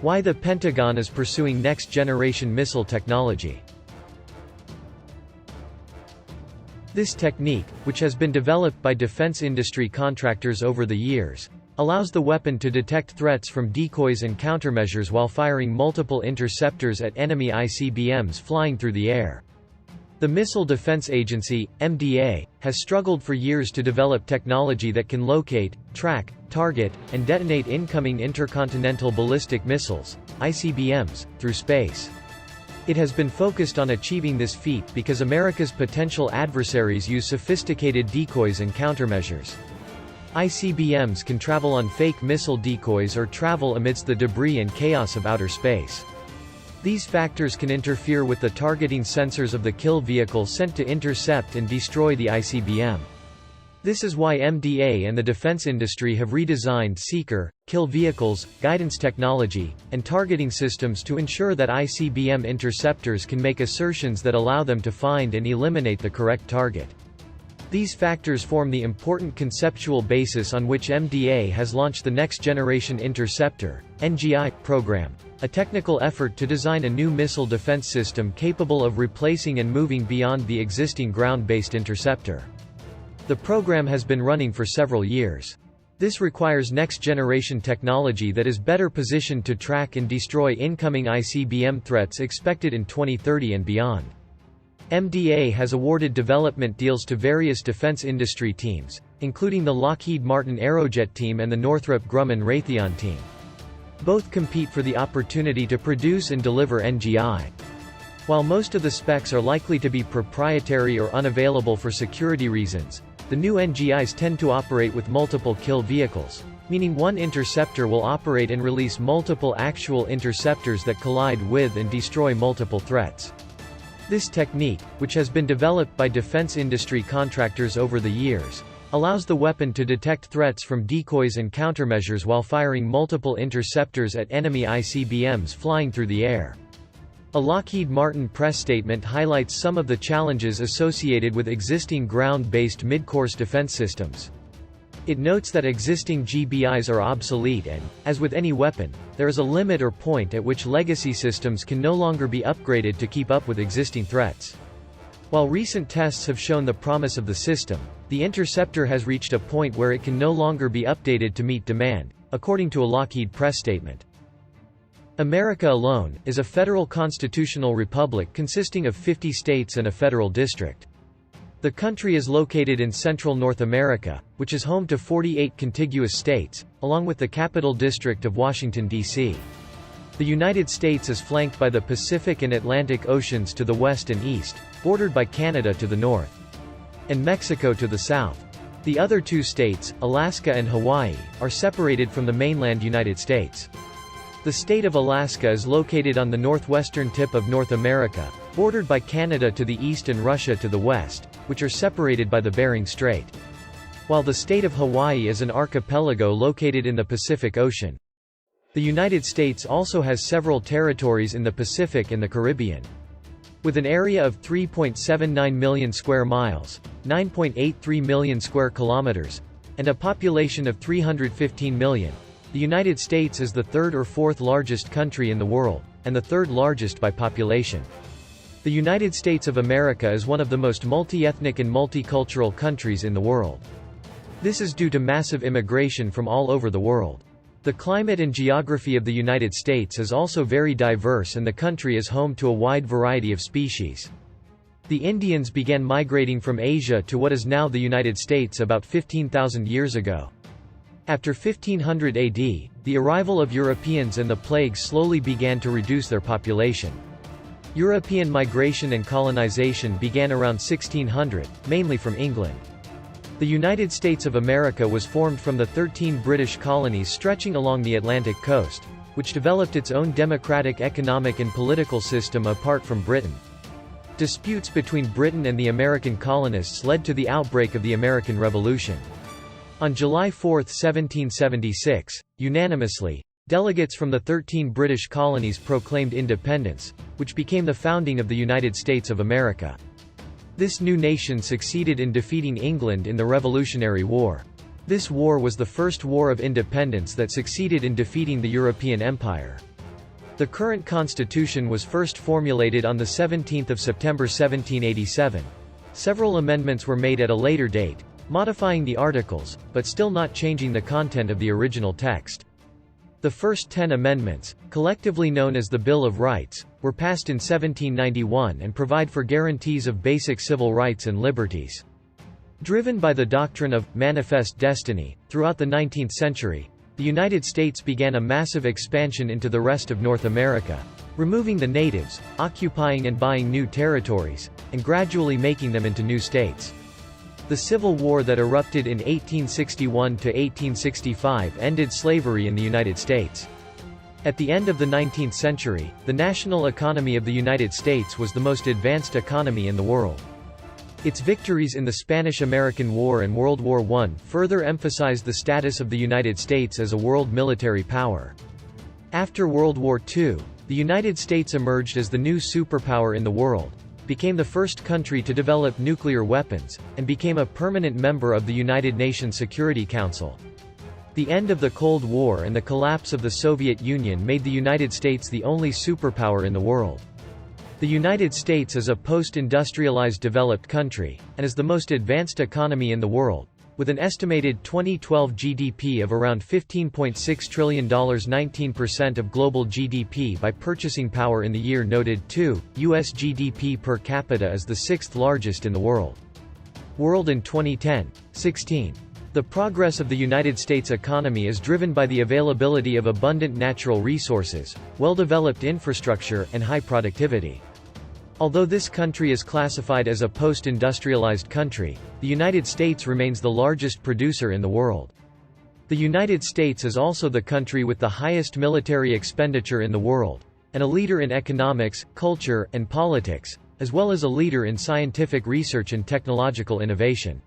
Why the Pentagon is pursuing next-generation missile technology. This technique, which has been developed by defense industry contractors over the years, allows the weapon to detect threats from decoys and countermeasures while firing multiple interceptors at enemy ICBMs flying through the air. The Missile Defense Agency, MDA, has struggled for years to develop technology that can locate, track, target, and detonate incoming intercontinental ballistic missiles, ICBMs, through space. It has been focused on achieving this feat because America's potential adversaries use sophisticated decoys and countermeasures. ICBMs can travel on fake missile decoys or travel amidst the debris and chaos of outer space. These factors can interfere with the targeting sensors of the kill vehicle sent to intercept and destroy the ICBM. This is why MDA and the defense industry have redesigned seeker, kill vehicles, guidance technology, and targeting systems to ensure that ICBM interceptors can make assertions that allow them to find and eliminate the correct target. These factors form the important conceptual basis on which MDA has launched the Next Generation Interceptor (NGI) program, a technical effort to design a new missile defense system capable of replacing and moving beyond the existing ground-based interceptor. The program has been running for several years. This requires next-generation technology that is better positioned to track and destroy incoming ICBM threats expected in 2030 and beyond. MDA has awarded development deals to various defense industry teams, including the Lockheed Martin Aerojet team and the Northrop Grumman Raytheon team. Both compete for the opportunity to produce and deliver NGI. While most of the specs are likely to be proprietary or unavailable for security reasons, the new NGIs tend to operate with multiple kill vehicles, meaning one interceptor will operate and release multiple actual interceptors that collide with and destroy multiple threats. This technique, which has been developed by defense industry contractors over the years, allows the weapon to detect threats from decoys and countermeasures while firing multiple interceptors at enemy ICBMs flying through the air. A Lockheed Martin press statement highlights some of the challenges associated with existing ground-based mid-course defense systems. It notes that existing GBIs are obsolete and, as with any weapon, there is a limit or point at which legacy systems can no longer be upgraded to keep up with existing threats. While recent tests have shown the promise of the system, the interceptor has reached a point where it can no longer be updated to meet demand, according to a Lockheed press statement. America alone is a federal constitutional republic consisting of 50 states and a federal district. The country is located in central North America, which is home to 48 contiguous states, along with the Capital District of Washington, D.C. The United States is flanked by the Pacific and Atlantic Oceans to the west and east, bordered by Canada to the north, and Mexico to the south. The other two states, Alaska and Hawaii, are separated from the mainland United States. The state of Alaska is located on the northwestern tip of North America, bordered by Canada to the east and Russia to the west, which are separated by the Bering Strait. While the state of Hawaii is an archipelago located in the Pacific Ocean. The United States also has several territories in the Pacific and the Caribbean. With an area of 3.79 million square miles, 9.83 million square kilometers, and a population of 315 million, the United States is the third or fourth largest country in the world, and the third largest by population. The United States of America is one of the most multi-ethnic and multicultural countries in the world. This is due to massive immigration from all over the world. The climate and geography of the United States is also very diverse, and the country is home to a wide variety of species. The Indians began migrating from Asia to what is now the United States about 15,000 years ago. After 1500 AD, the arrival of Europeans and the plague slowly began to reduce their population. European migration and colonization began around 1600, mainly from England. The United States of America was formed from the 13 British colonies stretching along the Atlantic coast, which developed its own democratic economic and political system apart from Britain. Disputes between Britain and the American colonists led to the outbreak of the American Revolution. On July 4, 1776, unanimously, delegates from the 13 British colonies proclaimed independence, which became the founding of the United States of America. This new nation succeeded in defeating England in the Revolutionary War. This war was the first war of independence that succeeded in defeating the European Empire. The current constitution was first formulated on 17 September 1787. Several amendments were made at a later date, modifying the articles, but still not changing the content of the original text. The first 10 amendments, collectively known as the Bill of Rights, were passed in 1791 and provide for guarantees of basic civil rights and liberties. Driven by the doctrine of manifest destiny, throughout the 19th century, the United States began a massive expansion into the rest of North America, removing the natives, occupying and buying new territories, and gradually making them into new states. The Civil War that erupted in 1861 to 1865 ended slavery in the United States. At the end of the 19th century, the national economy of the United States was the most advanced economy in the world. Its victories in the Spanish-American War and World War I further emphasized the status of the United States as a world military power. After World War II, the United States emerged as the new superpower in the world, became the first country to develop nuclear weapons, and became a permanent member of the United Nations Security Council. The end of the Cold War and the collapse of the Soviet Union made the United States the only superpower in the world. The United States is a post-industrialized developed country, and is the most advanced economy in the world, with an estimated 2012 GDP of around $15.6 trillion, 19% of global GDP by purchasing power in the year noted. 2. U.S. GDP per capita is the sixth largest in the world. World in 2010. 16. The progress of the United States economy is driven by the availability of abundant natural resources, well-developed infrastructure, and high productivity. Although this country is classified as a post-industrialized country, the United States remains the largest producer in the world. The United States is also the country with the highest military expenditure in the world, and a leader in economics, culture, and politics, as well as a leader in scientific research and technological innovation.